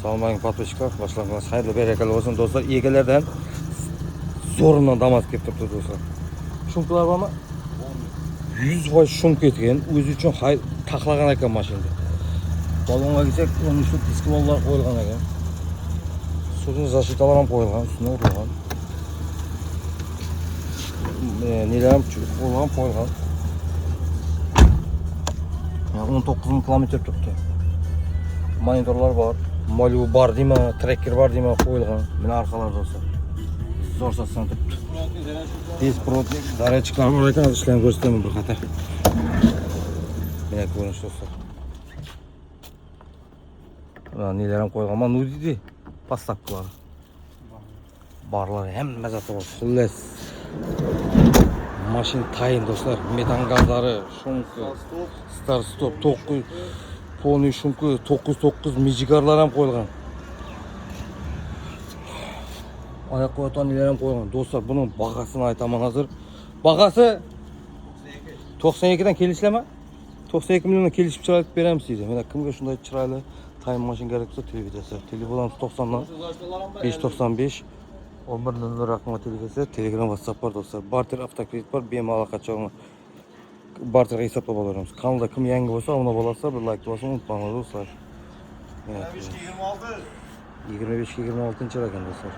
Salmayın patlıçlar, başlangıç hayırlı berekeli olsun dostlar. Egelerden zorundan damaz kelip turibdi dostlar. Şunkular var mı? 100 şunk ketken, o'zi uchun taxlagan ekan mashinada. Balonga kelsak, 13 lik disk bollar qo'yilgan ekan. Suvni защиталар ham qo'yilgan, ustuna urilgan. Nelar ham qo'yilgan. 19 ming kilometr turibdi. Monitorlar var. Malibu bar deymi, tracker bar deymi qo'yilgan. Mana arqalar dostlar. Zo'r sasdan turibdi. Bezprovodnik zaryadchiklar bor ekan, ishlarni ko'rsataman bir qator. Mana ko'rinish dostlar. Nelar ham qo'yilgan, mana nu deydi. Поставкалар. Barlar hamma zati bor. Xullas. Mashina tayin dostlar. Metan gazlari, shunqi, start stop 9 poni shunqi 9 mijigarlar ham qo'yilgan. Oyoq qo'yatan nelar ham qo'yilgan. Dostlar, buning бағасini aytaman hozir. Бағасы 92 dan kelishlarmi? 92 millionga kelishib chiroyli beramiz deydi. Mana kimga shunday chiroyli tayin mashina kerak bo'lsa, televizor. Telefonimiz 90 dan 595 1100 raqamga telefon, Telegram, WhatsApp bor dostlar. Barter avtokredit bor, bemalol qachon barterga hisoblab olamiz. Kanalda kim yangi bo'lsa, obuna bo'lsa, bir like bosishni unutmanglar dostlar. 25 26. 25-26-raqam dostlar.